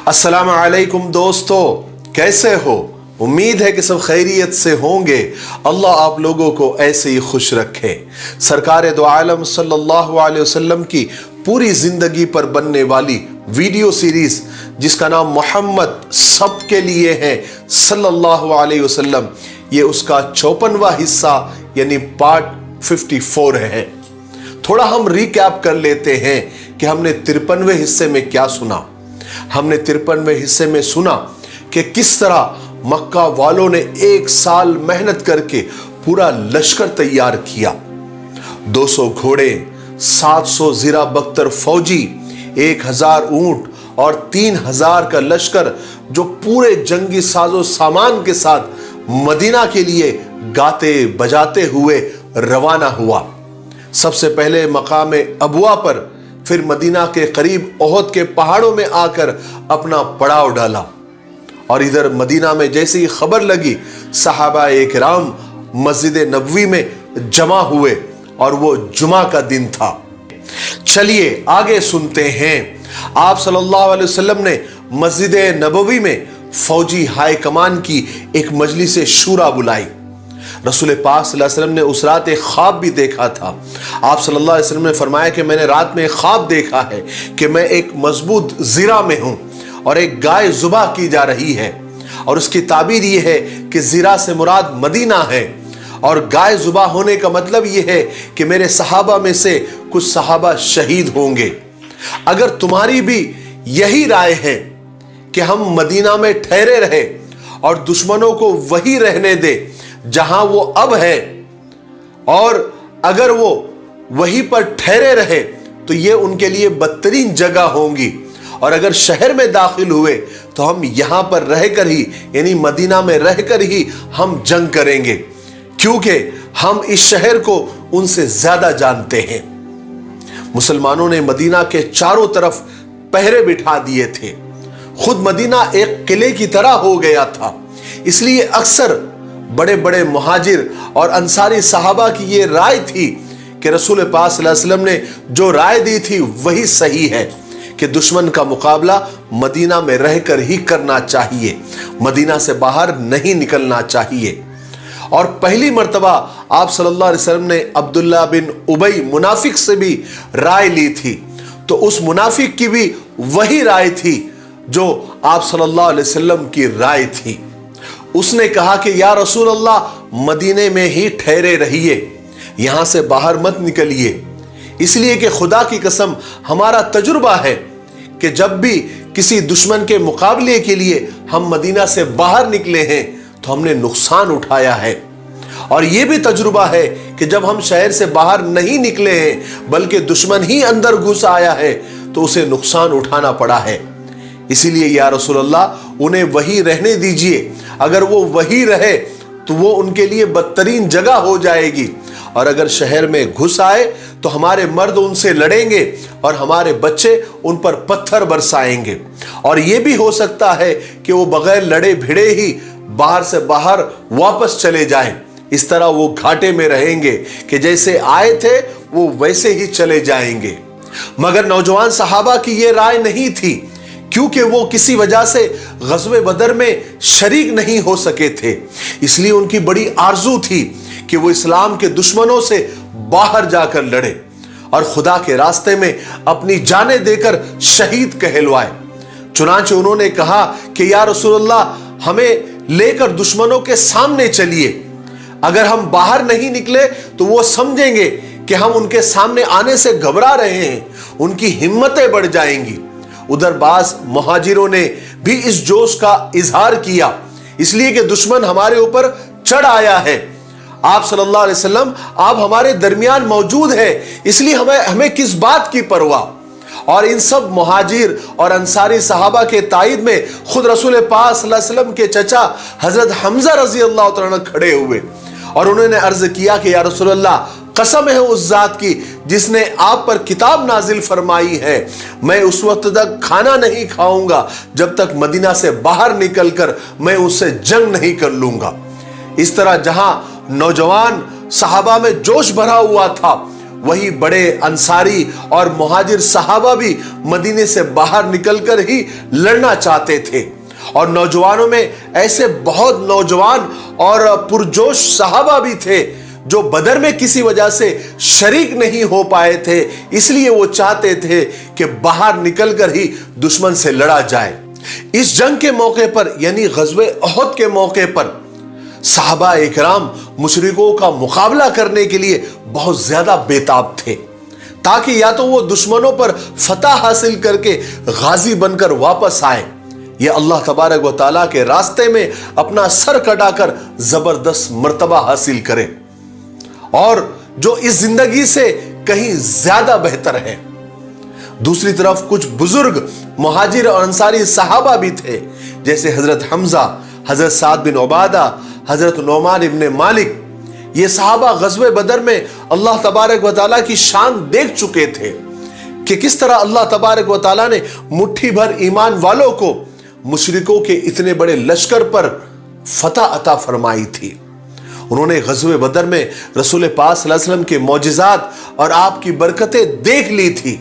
अस्सलाम वालेकुम दोस्तों, कैसे हो? उम्मीद है कि सब खैरियत से होंगे। अल्लाह आप लोगों को ऐसे ही खुश रखे। सरकार दो आलम सल्लल्लाहु अलैहि वसल्लम की पूरी जिंदगी पर बनने वाली वीडियो सीरीज जिसका नाम मोहम्मद सबके लिए है सल्लल्लाहु अलैहि वसल्लम, ये उसका 54वां हिस्सा यानी पार्ट 54 है। थोड़ा हम रिकैप कर लेते हैं कि हमने 53वें हिस्से में क्या सुना। हमने 53वें हिस्से में सुना कि किस तरह मक्का वालों ने 1 साल मेहनत करके पूरा लश्कर तैयार किया। 200 घोड़े, 700 ज़िरा बख्तर फौजी, 1000 ऊंट और 3000 का लश्कर जो पूरे जंगी साजो सामान के साथ मदीना के लिए गाते बजाते हुए रवाना हुआ। सबसे पहले मकाम अबुआ पर, फिर मदीना के करीब ओहद के पहाड़ों में आकर अपना पड़ाव डाला। और इधर मदीना में जैसे ही खबर लगी, सहाबा-ए किराम मस्जिद नबवी में जमा हुए और वो जुमा का दिन था। चलिए आगे सुनते हैं। आप सल्लल्लाहु अलैहि वसल्लम ने मस्जिद नबवी में फौजी हाई कमान की एक मजलिस शूरा बुलाई। रसूल पाक सल्लल्लाहु अलैहि वसल्लम ने उस रात एक ख्वाब भी देखा था। आप सल्लल्लाहु अलैहि वसल्लम ने फरमाया कि मैंने रात में एक ख्वाब देखा है कि मैं एक मजबूत ज़िरा में हूं और एक गाय ज़ुबा की जा रही है, और उसकी ताबीर ये है कि ज़िरा से मुराद मदीना है और गाय ज़ुबा होने का मतलब ये है कि मेरे सहाबा में से कुछ सहाबा शहीद होंगे। अगर तुम्हारी भी यही राय है कि हम मदीना में ठहरे रहे और दुश्मनों को वही रहने दे जहां वो अब है, और अगर वो वहीं पर ठहरे रहे तो ये उनके लिए बदतरीन जगह होंगी, और अगर शहर में दाखिल हुए तो हम यहां पर रहकर ही यानी मदीना में रहकर ही हम जंग करेंगे, क्योंकि हम इस शहर को उनसे ज्यादा जानते हैं। मुसलमानों ने मदीना के चारों तरफ पहरे बिठा दिए थे। खुद मदीना एक किले की तरह हो गया था, इसलिए अक्सर बड़े बड़े मुहाजिर और अंसारी सहाबा की ये राय थी कि रसूल पाक सल्लल्लाहु अलैहि वसल्लम ने जो राय दी थी वही सही है कि दुश्मन का मुकाबला मदीना में रहकर ही करना चाहिए, मदीना से बाहर नहीं निकलना चाहिए। और पहली मर्तबा आप सल्लल्लाहु अलैहि वसल्लम ने अब्दुल्ला बिन उबई मुनाफिक से भी राय ली थी, तो उस मुनाफिक की भी वही राय थी जो आप सल्लल्लाहु अलैहि वसल्लम की राय थी। उसने कहा कि या रसूल अल्लाह, मदीने में ही ठहरे रहिए, यहां से बाहर मत निकलिए, इसलिए कि खुदा की कसम हमारा तजुर्बा है कि जब भी किसी दुश्मन के मुकाबले के लिए हम मदीना से बाहर निकले हैं तो हमने नुकसान उठाया है, और यह भी तजुर्बा है कि जब हम शहर से बाहर नहीं निकले हैं बल्कि दुश्मन ही अंदर घुस आया है तो उसे नुकसान उठाना पड़ा है। इसीलिए या रसूल अल्लाह, उन्हें वही रहने दीजिए, अगर वो वही रहे तो वो उनके लिए बदतरीन जगह हो जाएगी, और अगर शहर में घुस आए तो हमारे मर्द उनसे लड़ेंगे और हमारे बच्चे उन पर पत्थर बरसाएंगे, और ये भी हो सकता है कि वो बगैर लड़े भिड़े ही बाहर से बाहर वापस चले जाएं। इस तरह वो घाटे में रहेंगे कि जैसे आए थे वो वैसे ही चले जाएंगे। मगर नौजवान सहाबा की ये राय नहीं थी, क्योंकि वो किसी वजह से ग़ज़वे बदर में शरीक नहीं हो सके थे, इसलिए उनकी बड़ी आरजू थी कि वो इस्लाम के दुश्मनों से बाहर जाकर लड़े और खुदा के रास्ते में अपनी जानें देकर शहीद कहलवाए। चुनांचे उन्होंने कहा कि या रसूलल्लाह, हमें लेकर दुश्मनों के सामने चलिए, अगर हम बाहर नहीं निकले तो वो समझेंगे कि हम उनके सामने आने से घबरा रहे हैं, उनकी हिम्मतें बढ़ जाएंगी। उधर बाज मुहाजिरों ने भी इस जोश का इजहार किया, इसलिए कि दुश्मन हमारे ऊपर चढ़ आया है, आप सल्लल्लाहु अलैहि वसल्लम आप हमारे दरमियान मौजूद है, इसलिए हमें किस बात की परवाह। और इन सब मुहाजिर और अंसारी सहाबा के ताईद में खुद रसूल पाक सल्लल्लाहु अलैहि वसल्लम के चचा हजरत हमजा रजी अल्लाह तआला खड़े हुए और उन्होंने अर्ज किया कि या रसूल अल्लाह, कसम है उस जात की जिसने आप पर किताब नाजिल फरमाई है, मैं उस वक्त तक खाना नहीं खाऊंगा जब तक मदीना से बाहर निकलकर मैं उससे जंग नहीं कर लूंगा। इस तरह जहां नौजवान सहाबा में जोश भरा हुआ था, वही बड़े अंसारी और मुहाजिर सहाबा भी मदीने से बाहर निकलकर ही लड़ना चाहते थे। और नौजवानों में ऐसे बहुत नौजवान और पुरजोश सहाबा भी थे जो बदर में किसी वजह से शरीक नहीं हो पाए थे, इसलिए वो चाहते थे कि बाहर निकलकर ही दुश्मन से लड़ा जाए। इस जंग के मौके पर यानी ग़ज़वे उहद के मौके पर सहाबा इकराम मुशरिकों का मुकाबला करने के लिए बहुत ज्यादा बेताब थे, ताकि या तो वो दुश्मनों पर फतह हासिल करके गाजी बनकर वापस आए, या अल्लाह तबारक व तआला के रास्ते में अपना सर कटाकर जबरदस्त मर्तबा हासिल करें, और जो इस जिंदगी से कहीं ज्यादा बेहतर है। दूसरी तरफ कुछ बुजुर्ग मुहाजिर और अंसारी सहाबा भी थे, जैसे हजरत हमजा, हजरत साद बिन उबादा, हजरत नौमान इब्ने मालिक। ये सहाबा ग़ज़वे बदर में अल्लाह तबारक व तआला की शान देख चुके थे कि किस तरह अल्लाह तबारक व तआला ने मुट्ठी भर ईमान वालों को मुशरिकों के इतने बड़े लश्कर पर फतह अता फरमाई थी। उन्होंने ग़ज़वे बदर में रसूल पाक सल्लल्लाहु अलैहि वसल्लम के मौजिज़ात और आपकी बरकतें देख ली थी,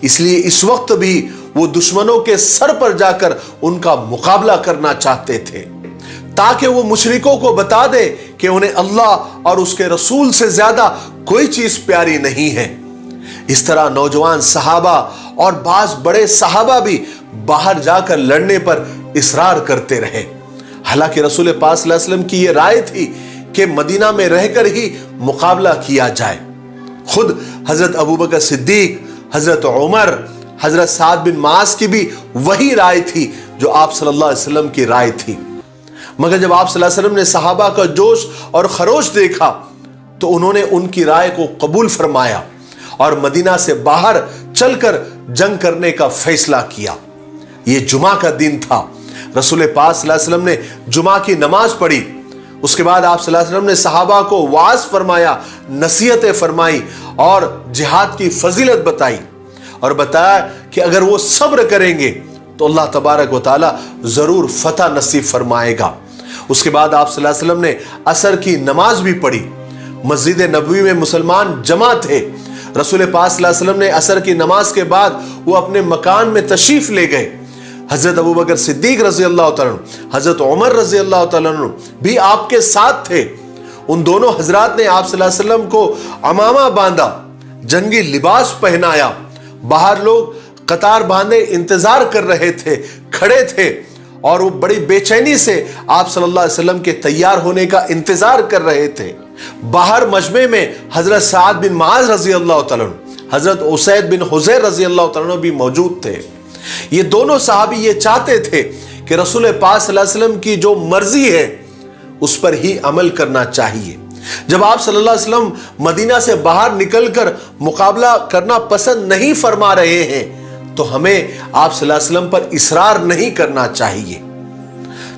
इसलिए इस वक्त भी वो दुश्मनों के सर पर जाकर उनका मुकाबला करना चाहते थे, ताकि वो मुशरिकों को बता दे कि उन्हें अल्लाह और उसके रसूल से ज्यादा कोई चीज प्यारी नहीं है। इस तरह नौजवान सहाबा और बाज बड़े सहाबा भी बाहर जाकर लड़ने पर इसरार करते रहे। हालांकि रसूल पाक सल्लल्लाहु अलैहि वसल्लम की यह राय थी कि मदीना में रहकर ही मुकाबला किया जाए। खुद हजरत अबू बकर सिद्दीक, हजरत उमर, हजरत साद बिन मास की भी वही राय थी जो आप सल्लल्लाहु अलैहि वसल्लम की राय थी। मगर जब आप सल्लल्लाहु अलैहि वसल्लम ने सहाबा का जोश और खरोश देखा तो उन्होंने उनकी राय को कबूल फरमाया और मदीना से बाहर चलकर जंग करने का फैसला किया। यह जुमा का दिन था। रसूल पाक सल्लल्लाहु अलैहि वसल्लम ने जुमा की नमाज पढ़ी। उसके बाद आप सल्लल्लाहु अलैहि वसल्लम ने सहाबा को वाज फरमाया, नसीहतें फरमाई और जिहाद की फजीलत बताई, और बताया कि अगर वो सब्र करेंगे तो अल्लाह तबारक व तआला जरूर फतह नसीब फरमाएगा। उसके बाद आप सल्लल्लाहु अलैहि वसल्लम ने असर की नमाज भी पढ़ी। मस्जिद नबवी में मुसलमान जमा थे। रसूल पाक सल्लल्लाहु अलैहि वसल्लम ने असर की नमाज के बाद वो अपने मकान में तशरीफ ले गए। हजरत अबू बकर सिद्दीक रजी अल्लाह तआला अन्हु, हजरत उमर रजी अल्लाह तआला अन्हु भी आपके साथ थे। उन दोनों हजरात ने आप सल्लल्लाहु अलैहि वसल्लम को अमामा बांधा, जंगी लिबास पहनाया। बाहर लोग कतार बांधे इंतजार कर रहे थे, खड़े थे, और वो बड़ी बेचैनी से आप सल्लल्लाहु अलैहि वसल्लम के तैयार होने का इंतजार कर रहे थे। बाहर मजमे में हजरत साद बिन माज रजी अल्लाह तआला अन्हु, हजरत उसैद बिन हुज़ैर रजी अल्लाह तआला अन्हु भी मौजूद थे। ये दोनों साहबी ये चाहते थे कि रसूल पाक सल्लल्लाहु अलैहि वसल्लम की जो मर्जी है उस पर ही अमल करना चाहिए। जब आप सल्लल्लाहु अलैहि वसल्लम मदीना से बाहर निकलकर मुकाबला करना पसंद नहीं फरमा रहे हैं तो हमें आप सल्लल्लाहु अलैहि वसल्लम पर इसरार नहीं करना चाहिए।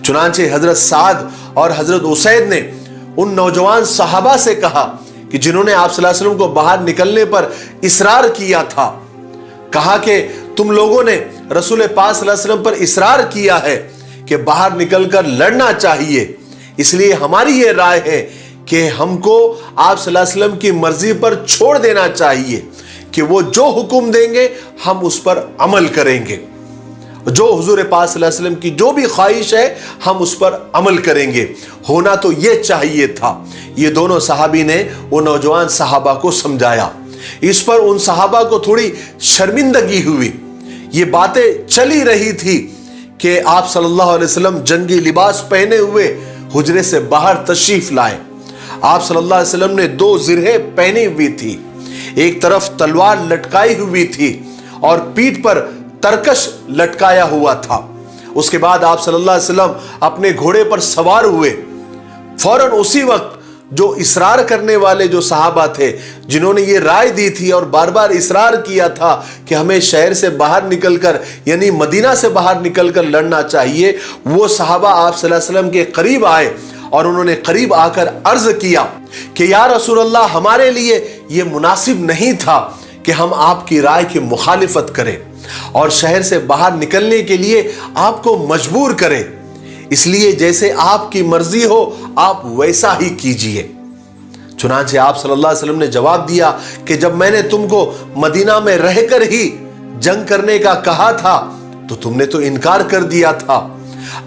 चुनांचे हजरत साद और हजरत उसैद ने उन नौजवान सहाबा से कहा कि जिन्होंने आप सल्लल्लाहु अलैहि वसल्लम को बाहर निकलने पर इसरार किया था, कहा कि तुम लोगों ने रसूल पाक सल्लल्लाहु अलैहि वसल्लम पर इसरार किया है कि बाहर निकलकर लड़ना चाहिए, इसलिए हमारी ये राय है कि हमको आप सल्लल्लाहु अलैहि वसल्लम की मर्जी पर छोड़ देना चाहिए कि वो जो हुक्म देंगे हम उस पर अमल करेंगे, जो हुजूर पाक सल्लल्लाहु अलैहि वसल्लम की जो भी ख्वाहिश है हम उस पर अमल करेंगे। होना तो ये चाहिए था। ये दोनों सहाबी ने वो नौजवान सहाबा को समझाया। इस पर उन सहाबा को थोड़ी शर्मिंदगी हुई। ये बातें चली रही थी कि आप सल्लल्लाहु अलैहि वसल्लम जंगी लिबास पहने हुए हुजरे से बाहर तशरीफ लाए। आप सल्लल्लाहु अलैहि वसल्लम ने दो जिरहें पहनी हुई थी, एक तरफ तलवार लटकाई हुई थी और पीठ पर तरकश लटकाया हुआ था। उसके बाद आप सल्लल्लाहु अलैहि वसल्लम अपने घोड़े पर सवार हुए। फौरन उसी वक्त जो इसरार करने वाले जो सहाबा थे, जिन्होंने ये राय दी थी और बार बार इसरार किया था कि हमें शहर से बाहर निकलकर यानी मदीना से बाहर निकलकर लड़ना चाहिए, वो सहाबा आप सल्लल्लाहु अलैहि वसल्लम के करीब आए और उन्होंने करीब आकर अर्ज किया कि या रसूल अल्लाह, हमारे लिए ये मुनासिब नहीं था कि हम आपकी राय की मुखालिफत करें और शहर से बाहर निकलने के लिए आपको मजबूर करें, इसलिए जैसे आपकी मर्जी हो आप वैसा ही कीजिए। चुनांचे आप सल्लल्लाहु अलैहि वसल्लम ने जवाब दिया कि जब मैंने तुमको मदीना में रहकर ही जंग करने का कहा था तो तुमने तो इनकार कर दिया था।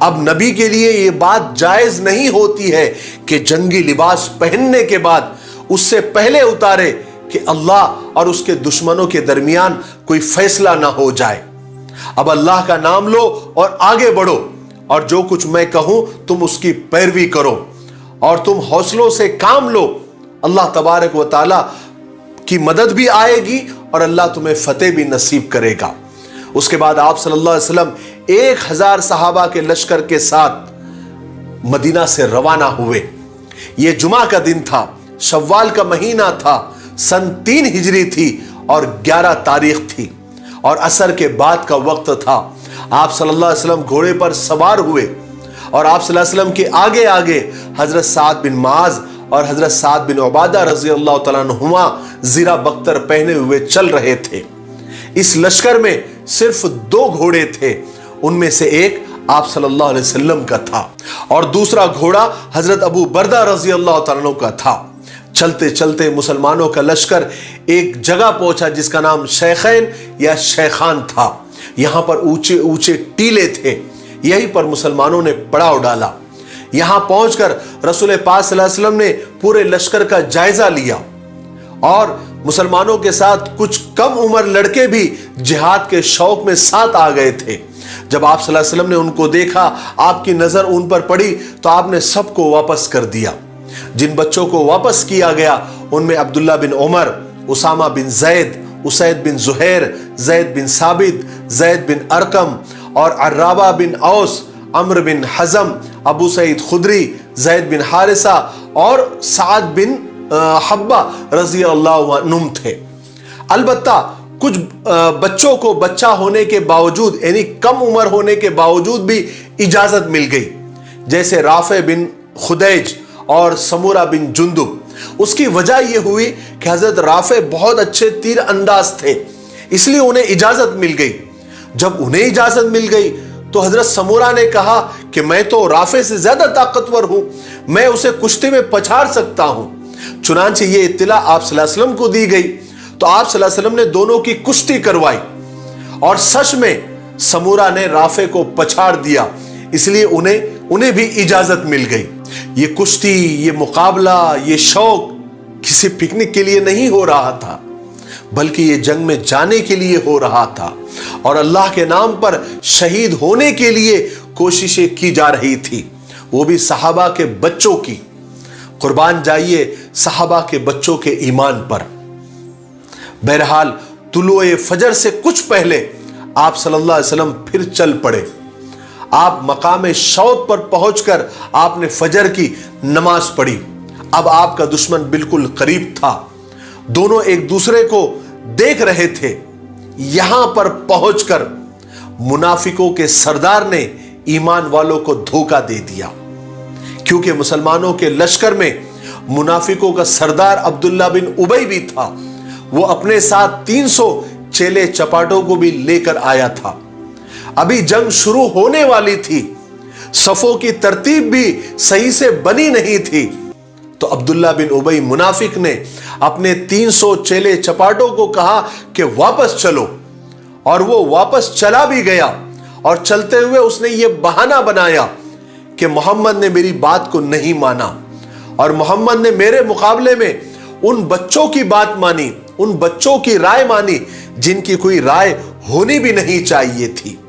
अब नबी के लिए यह बात जायज नहीं होती है कि जंगी लिबास पहनने के बाद उससे पहले उतारे कि अल्लाह और उसके दुश्मनों के दरमियान कोई फैसला ना हो जाए। अब अल्लाह का नाम लो और आगे बढ़ो, और जो कुछ मैं कहूं तुम उसकी पैरवी करो और तुम हौसलों से काम लो। अल्लाह तबारक व तआला की मदद भी आएगी और अल्लाह तुम्हें फतेह भी नसीब करेगा। उसके बाद आप सल्लल्लाहु अलैहि वसल्लम 1000 सहाबा के लश्कर के साथ मदीना से रवाना हुए। यह जुमा का दिन था, शव्वाल का महीना था, सन 3 हिजरी थी और 11 तारीख थी और असर के बाद का वक्त था। आप सल्लल्लाहु अलैहि वसल्लम घोड़े पर सवार हुए और आप सल्लल्लाहु अलैहि वसल्लम के आगे आगे हजरत साद बिन माज और हजरत साद बिन उबादा रजी अल्लाह तआला अन्हुमा जीरा बख्तर पहने हुए चल रहे थे। इस लश्कर में सिर्फ 2 घोड़े थे, उनमें से एक आप सल्लल्लाहु अलैहि वसल्लम का था और दूसरा घोड़ा हजरत अबू बरदा रजी अल्लाह तआला अन्हु का था। चलते चलते मुसलमानों का लश्कर एक जगह पहुंचा जिसका नाम शेखैन या शेखान था। यहां पर ऊंचे ऊंचे टीले थे, यहीं पर मुसलमानों ने पड़ाव डाला। यहां पहुंचकर रसूल पाक सल्लल्लाहु अलैहि वसल्लम ने पूरे लश्कर का जायजा लिया और मुसलमानों के साथ कुछ कम उम्र लड़के भी जिहाद के शौक में साथ आ गए थे। जब आप सल्लल्लाहु अलैहि वसल्लम ने उनको देखा, आपकी नजर उन पर पड़ी तो आपने सबको वापस कर दिया। जिन बच्चों को वापस किया गया उनमें अब्दुल्ला बिन उमर, उसामा बिन जैद, उसैद बिन जुहैर, जैद बिन साबित, जैद बिन अरकम और अर्राबा बिन औस, अम्र बिन हजम, अबू सईद खुदरी, जैद बिन हारिसा और साद बिन हब्बा रजी अल्लाह अन्हुम थे। अलबत्ता कुछ बच्चों को बच्चा होने के बावजूद यानी कम उम्र होने के बावजूद भी इजाजत मिल गई, जैसे राफे बिन खुदैज और समूरा बिन जुंदुब। उसकी वजह यह हुई कि हजरत राफे बहुत अच्छे तीर अंदाज थे, इसलिए उन्हें इजाजत मिल गई। जब उन्हें इजाजत मिल गई तो हजरत समूरा ने कहा कि मैं तो राफे से ज्यादा ताकतवर हूं, मैं उसे कुश्ती में पछाड़ सकता हूं। चुनांचे ये इत्तला आप सल्लल्लाहु अलैहि वसल्लम को दी गई तो आप सल्लल्लाहु अलैहि वसल्लम ने दोनों की कुश्ती करवाई और सच में समूरा ने राफे को पछाड़ दिया, इसलिए उन्हें भी इजाजत मिल गई। ये कुश्ती, ये मुकाबला, ये शौक किसी पिकनिक के लिए नहीं हो रहा था, बल्कि ये जंग में जाने के लिए हो रहा था और अल्लाह के नाम पर शहीद होने के लिए कोशिशें की जा रही थी, वो भी सहाबा के बच्चों की। कुर्बान जाइए सहाबा के बच्चों के ईमान पर। बहरहाल तुलुए फजर से कुछ पहले आप सल्लल्लाहु अलैहि वसल्लम फिर चल पड़े। आप मकाम शौत पर पहुंचकर आपने फजर की नमाज पढ़ी। अब आपका दुश्मन बिल्कुल करीब था, दोनों एक दूसरे को देख रहे थे। यहां पर पहुंचकर मुनाफिकों के सरदार ने ईमान वालों को धोखा दे दिया, क्योंकि मुसलमानों के लश्कर में मुनाफिकों का सरदार अब्दुल्ला बिन उबई भी था। वो अपने साथ 300 चेले चपाटों को भी लेकर आया था। अभी जंग शुरू होने वाली थी, सफों की तरतीब भी सही से बनी नहीं थी, तो अब्दुल्ला बिन उबई मुनाफिक ने अपने 300 चेले चपाटों को कहा कि वापस चलो, और वो वापस चला भी गया। और चलते हुए उसने ये बहाना बनाया कि मोहम्मद ने मेरी बात को नहीं माना और मोहम्मद ने मेरे मुकाबले में उन बच्चों की बात मानी, उन बच्चों की राय मानी जिनकी कोई राय होनी भी नहीं चाहिए थी,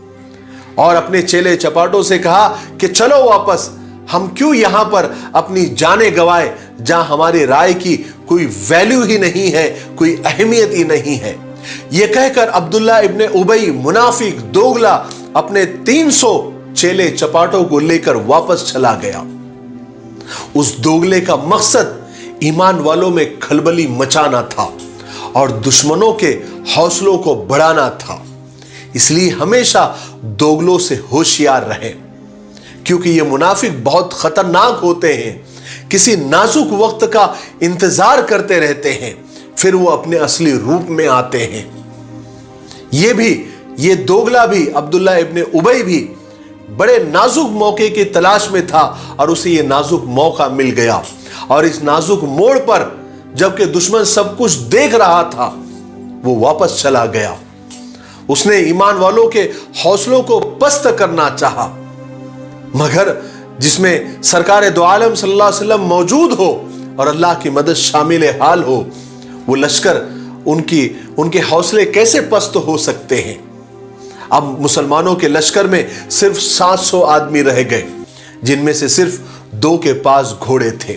और अपने चेले चपाटों से कहा कि चलो वापस, हम क्यों यहां पर अपनी जानें गवाए जहां हमारी राय की कोई वैल्यू ही नहीं है, कोई अहमियत ही नहीं है। यह कहकर अब्दुल्ला इब्ने उबई मुनाफिक दोगला अपने 300 चेले चपाटों को लेकर वापस चला गया। उस दोगले का मकसद ईमान वालों में खलबली मचाना था और दुश्मनों के हौसलों को बढ़ाना था। इसलिए हमेशा दोगलों से होशियार रहे, क्योंकि ये मुनाफिक बहुत खतरनाक होते हैं। किसी नाजुक वक्त का इंतजार करते रहते हैं, फिर वो अपने असली रूप में आते हैं। ये दोगला भी, अब्दुल्ला इब्ने उबई भी बड़े नाजुक मौके की तलाश में था और उसे ये नाजुक मौका मिल गया। اور اس نازک موڑ پر جبکہ دشمن سب کچھ دیکھ رہا تھا وہ واپس چلا گیا۔ اس نے ایمان والوں کے حوصلوں کو پست کرنا چاہا، مگر جس میں سرکار دو عالم صلی اللہ علیہ وسلم موجود ہو اور اللہ کی مدد شامل حال ہو، وہ لشکر ان کے حوصلے کیسے پست ہو سکتے ہیں؟ اب مسلمانوں کے لشکر میں صرف 700 آدمی رہ گئے، جن میں سے صرف 2 کے پاس گھوڑے تھے،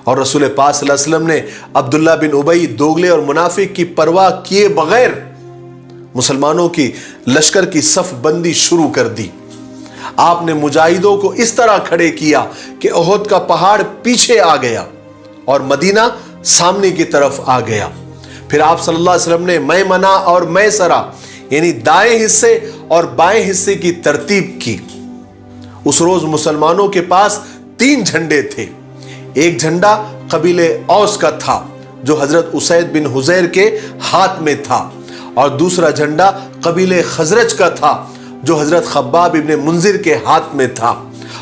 اور رسول پاک صلی اللہ علیہ وسلم نے عبداللہ بن ابی دوغلے اور منافق کی پرواہ کیے بغیر مسلمانوں کی لشکر کی صف بندی شروع کر دی۔ آپ نے مجاہدوں کو اس طرح کھڑے کیا کہ احد کا پہاڑ پیچھے آ گیا اور مدینہ سامنے کی طرف آ گیا۔ پھر آپ صلی اللہ علیہ وسلم نے میمنہ اور میسرہ یعنی دائیں حصے اور بائیں حصے کی ترتیب کی۔ اس روز مسلمانوں کے پاس 3 جھنڈے تھے۔ ایک جھنڈا قبیلے اوس کا تھا جو حضرت اسید بن حضیر کے ہاتھ میں تھا، اور دوسرا جھنڈا قبیلے خزرج کا تھا جو حضرت خباب ابن منذر کے ہاتھ میں تھا،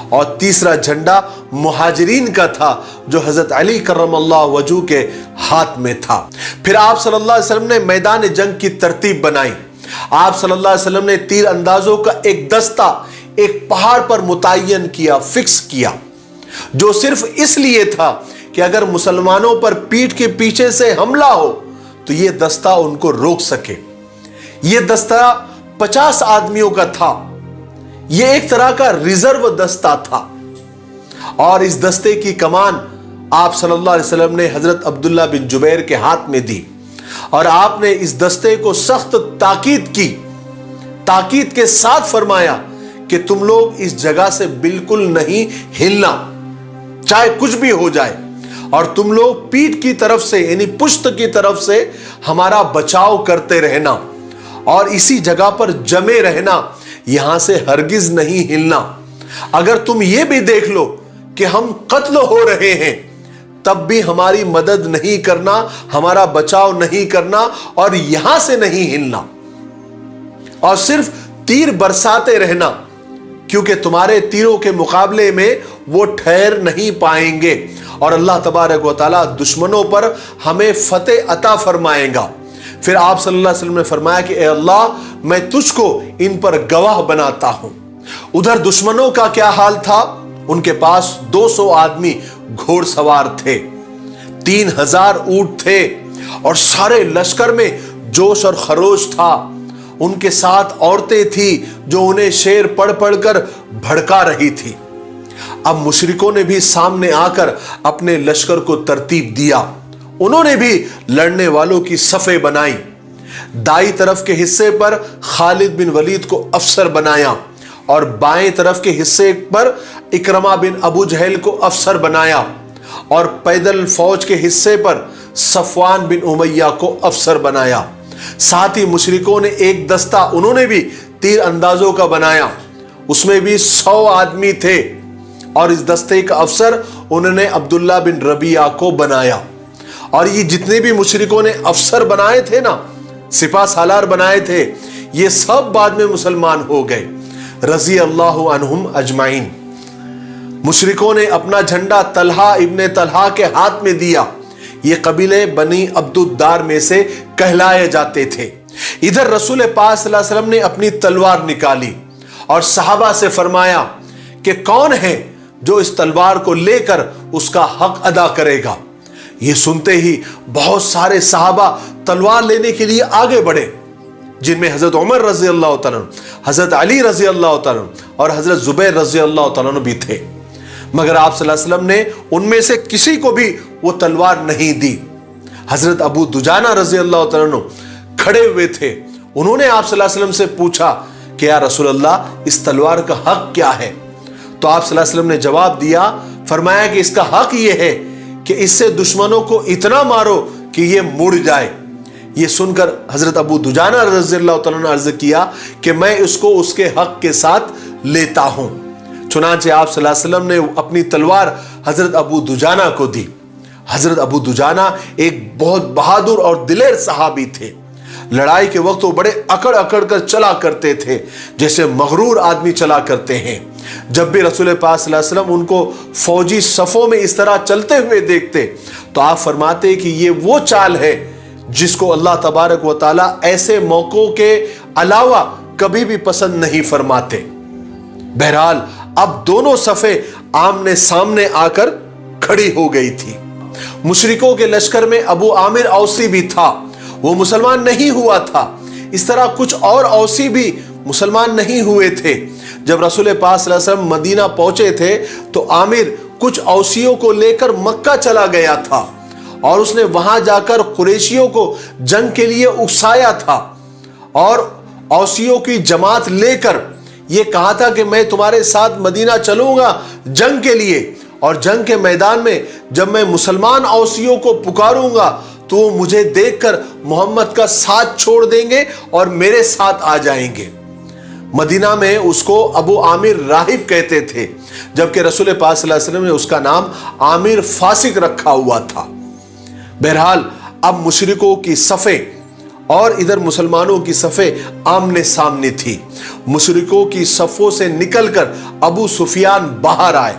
اور تیسرا جھنڈا مہاجرین کا تھا جو حضرت علی کرم اللہ وجہ کے ہاتھ میں تھا۔ پھر آپ صلی اللہ علیہ وسلم نے میدان جنگ کی ترتیب بنائی۔ آپ صلی اللہ علیہ وسلم نے تیر اندازوں کا ایک دستہ ایک پہاڑ پر متعین کیا، فکس کیا، جو صرف اس لیے تھا کہ اگر مسلمانوں پر پیٹھ کے پیچھے سے حملہ ہو تو یہ دستہ ان کو روک سکے۔ یہ دستہ 50 آدمیوں کا تھا، یہ ایک طرح کا ریزرو دستہ تھا، اور اس دستے کی کمان آپ صلی اللہ علیہ وسلم نے حضرت عبداللہ بن جبیر کے ہاتھ میں دی، اور آپ نے اس دستے کو سخت تاکید کی، تاکید کے ساتھ فرمایا کہ تم لوگ اس جگہ سے بالکل نہیں ہلنا، چاہے کچھ بھی ہو جائے، اور تم لوگ پیٹھ کی طرف سے یعنی پشت کی طرف سے ہمارا بچاؤ کرتے رہنا، اور اسی جگہ پر جمے رہنا، یہاں سے ہرگز نہیں ہلنا۔ اگر تم یہ بھی دیکھ لو کہ ہم قتل ہو رہے ہیں تب بھی ہماری مدد نہیں کرنا، ہمارا بچاؤ نہیں کرنا، اور یہاں سے نہیں ہلنا، اور صرف تیر برساتے رہنا، کیونکہ تمہارے تیروں کے مقابلے میں وہ ٹھہر نہیں پائیں گے، اور اللہ تبارک و تعالیٰ دشمنوں پر ہمیں فتح عطا فرمائے گا۔ پھر آپ صلی اللہ علیہ وسلم نے فرمایا کہ اے اللہ، میں تجھ کو ان پر گواہ بناتا ہوں۔ ادھر دشمنوں کا کیا حال تھا؟ ان کے پاس 200 آدمی گھوڑ سوار تھے، 3000 اونٹ تھے، اور سارے لشکر میں جوش اور خروش تھا۔ ان کے ساتھ عورتیں تھیں جو انہیں شعر پڑھ پڑھ کر بھڑکا رہی تھی۔ اب مشرکوں نے بھی سامنے آ کر اپنے لشکر کو ترتیب دیا، انہوں نے بھی لڑنے والوں کی صفیں بنائی۔ دائیں طرف کے حصے پر خالد بن ولید کو افسر بنایا، اور بائیں طرف کے حصے پر اکرمہ بن ابو جہل کو افسر بنایا، اور پیدل فوج کے حصے پر صفوان بن امیہ کو افسر بنایا۔ ساتھ ہی مشرکوں نے ایک دستہ انہوں نے بھی تیر اندازوں کا بنایا، اس میں بھی 100 آدمی تھے، اور اس دستے کا افسر انہوں نے عبداللہ بن ربیعہ کو بنایا۔ اور یہ جتنے بھی مشرکوں نے افسر بنائے تھے نا، سپاہ سالار بنائے تھے، یہ سب بعد میں مسلمان ہو گئے، رضی اللہ عنہم اجمعین۔ مشرکوں نے اپنا جھنڈا طلحہ ابن طلحہ کے ہاتھ میں دیا، یہ قبیلے بنی عبد الدار میں سے کہلائے جاتے تھے۔ ادھر رسول پاک صلی اللہ علیہ وسلم نے اپنی تلوار نکالی اور صحابہ سے فرمایا کہ کون ہے جو اس تلوار کو لے کر اس کا حق ادا کرے گا۔ یہ سنتے ہی بہت سارے صحابہ تلوار لینے کے لیے آگے بڑھے، جن میں حضرت عمر رضی اللہ تعالیٰ عنہ، حضرت علی رضی اللہ تعالیٰ عنہ اور حضرت زبیر رضی اللہ تعالیٰ عنہ بھی تھے، مگر آپ صلی اللہ علیہ وسلم نے ان میں سے کسی کو بھی وہ تلوار نہیں دی۔ حضرت ابو دجانہ رضی اللہ تعالیٰ عنہ کھڑے ہوئے تھے، انہوں نے آپ صلی اللہ علیہ وسلم سے پوچھا کہ یا رسول اللہ، اس تلوار کا حق کیا ہے؟ تو آپ صلی اللہ علیہ وسلم نے جواب دیا، فرمایا کہ اس کا حق یہ ہے کہ اس سے دشمنوں کو اتنا مارو کہ یہ مڑ جائے۔ یہ سن کر حضرت ابو دجانہ رضی اللہ تعالیٰ نے عرض کیا کہ میں اس کو اس کے حق کے ساتھ لیتا ہوں۔ چنانچہ آپ صلی اللہ علیہ وسلم نے اپنی تلوار حضرت ابو دجانہ کو دی۔ حضرت ابو دجانہ ایک بہت بہادر اور دلیر صحابی تھے۔ लड़ाई के वक्त वो बड़े अकड़ अकड़ कर चला करते थे, जैसे मगरूर आदमी चला करते हैं। जब भी रसूल पाक सल्लल्लाहु अलैहि वसल्लम उनको फौजी सफ़ों में इस तरह चलते हुए देखते तो आप फरमाते कि ये वो चाल है जिसको अल्लाह तबारक व तआला ऐसे मौक़ों के अलावा कभी भी पसंद नहीं फरमाते। बहरहाल अब दोनों सफ़े आमने सामने आकर खड़ी हो गई थी। मुशरिकों के लश्कर में अबू आमिर औसी भी था, वो मुसलमान नहीं हुआ था। इस तरह कुछ और औसी भी मुसलमान नहीं हुए थे। जब रसूल पाक सल्लल्लाहु अलैहि वसल्लम मदीना पहुंचे थे तो आमिर कुछ औसियों को लेकर मक्का चला गया था और उसने वहां जाकर कुरैशियों को जंग के लिए उकसाया था और औसियों की जमात लेकर ये कहा था कि मैं तुम्हारे साथ मदीना चलूंगा जंग के लिए, और जंग के मैदान में जब मैं मुसलमान औसियों को पुकारूंगा तो वो मुझे देखकर मोहम्मद का साथ छोड़ देंगे और मेरे साथ आ जाएंगे। मदीना में उसको अबू आमिर राहिब कहते थे, जबकि रसूल पाक सल्लल्लाहु अलैहि वसल्लम ने उसका नाम आमिर फासिक रखा हुआ था। बहरहाल अब मुशरिकों की सफ़े और इधर मुसलमानों की सफ़े आमने सामने थी। मुशरिकों की सफ़ों से निकलकर अबू सुफियान बाहर आए।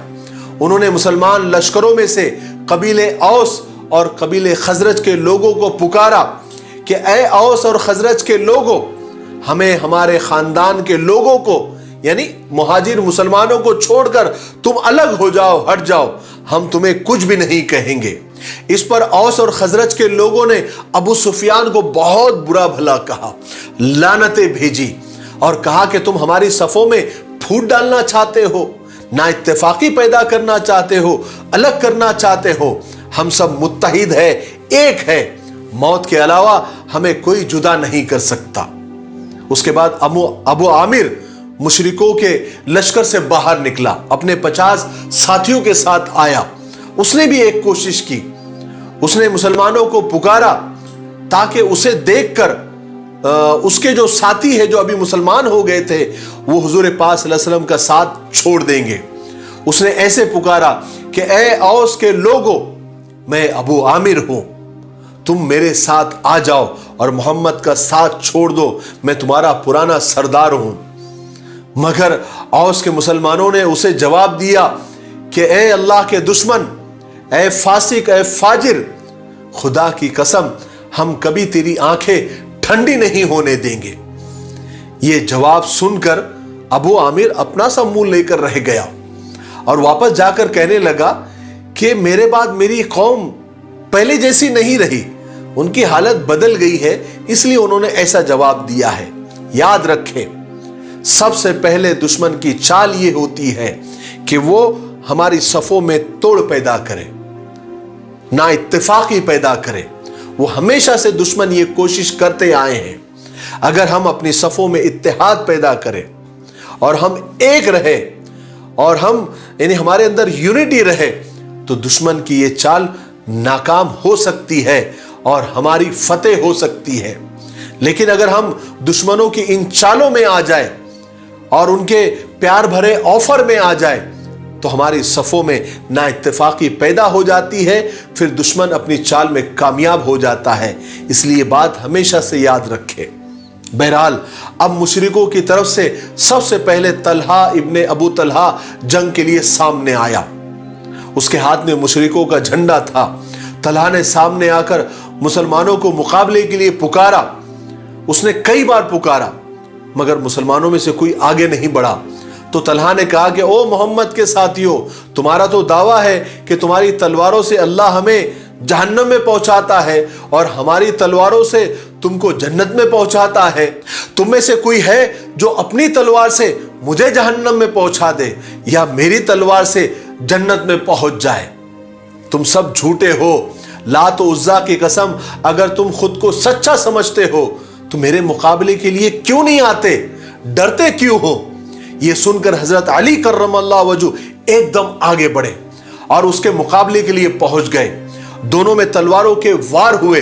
उन्होंने मुसलमान लश्करों में से कबीले औस और कबीले खजरज के लोगों को पुकारा कि ऐ औस और खजरज के लोगों, हमें हमारे खानदान के लोगों को यानी मुहाजिर मुसलमानों को छोड़कर तुम अलग हो जाओ, हट जाओ, हम तुम्हें कुछ भी नहीं कहेंगे। इस पर औस और खजरज के लोगों ने अबू सुफियान को बहुत बुरा भला कहा, लानतें भेजी और कहा कि तुम हमारी सफ़ों में फूट डालना चाहते हो, ना इत्तेफाकी पैदा करना चाहते हो, अलग करना चाहते हो। हम सब मुत्तहिद है, एक है, मौत के अलावा हमें कोई जुदा नहीं कर सकता। उसके बाद अबू आमिर मुशरिकों के लश्कर से बाहर निकला, अपने 50 साथियों के साथ आया। उसने भी एक कोशिश की, उसने मुसलमानों को पुकारा ताकि उसे देखकर उसके जो साथी है जो अभी मुसलमान हो गए थे वो हुजूर पाक सल्लल्लाहु अलैहि वसल्लम का साथ छोड़ देंगे। उसने ऐसे पुकारा कि ऐ औस के लोगों, मैं अबू आमिर हूं, तुम मेरे साथ आ जाओ और मोहम्मद का साथ छोड़ दो, मैं तुम्हारा पुराना सरदार हूं। मगर औस के मुसलमानों ने उसे जवाब दिया कि ऐ अल्लाह के दुश्मन, ऐ फासिक, ऐ फाजिर, खुदा की कसम हम कभी तेरी आंखें ठंडी नहीं होने देंगे। ये जवाब सुनकर अबू आमिर अपना सा मुंह लेकर रह गया और वापस जाकर कहने लगा कि मेरे बाद मेरी कौम पहले जैसी नहीं रही, उनकी हालत बदल गई है, इसलिए उन्होंने ऐसा जवाब दिया है। याद रखें, सबसे पहले दुश्मन की चाल ये होती है कि वो हमारी सफ़ों में तोड़ पैदा करे, ना इत्तेफाकी पैदा करे। वो हमेशा से दुश्मन ये कोशिश करते आए हैं। अगर हम अपनी सफ़ों में इत्तेहाद पैदा करें और हम एक रहे और हम यानी हमारे अंदर यूनिटी रहे तो दुश्मन की ये चाल नाकाम हो सकती है और हमारी फतेह हो सकती है। लेकिन अगर हम दुश्मनों की इन चालों में आ जाए और उनके प्यार भरे ऑफर में आ जाए तो हमारी सफ़ों में ना इत्तेफाकी पैदा हो जाती है, फिर दुश्मन अपनी चाल में कामयाब हो जाता है। इसलिए बात हमेशा से याद रखें। बहरहाल अब मुशरिकों की तरफ से सबसे पहले तलहा इब्ने अबू तलहा जंग के लिए सामने आया। उसके हाथ में मुशरिकों का झंडा था। तलहा ने सामने आकर मुसलमानों को मुकाबले के लिए पुकारा। उसने कई बार पुकारा मगर मुसलमानों में से कोई आगे नहीं बढ़ा। तो तलहा ने कहा कि ओ मोहम्मद के साथियों, तुम्हारा तो दावा है कि तुम्हारी तलवारों से अल्लाह हमें जहन्नम में पहुंचाता है और हमारी तलवारों से तुमको जन्नत में पहुंचाता है। तुम में से कोई है जो अपनी तलवार से मुझे जहन्नम में पहुंचा दे या मेरी तलवार से जन्नत में पहुंच जाए? तुम सब झूठे हो। लात और उज़्ज़ा की कसम, अगर तुम खुद को सच्चा समझते हो तो मेरे मुकाबले के लिए क्यों नहीं आते? डरते क्यों हो? यह सुनकर हजरत अली कर्रमल्लाहु वजहू एकदम आगे बढ़े और उसके मुकाबले के लिए पहुंच गए। दोनों में तलवारों के वार हुए।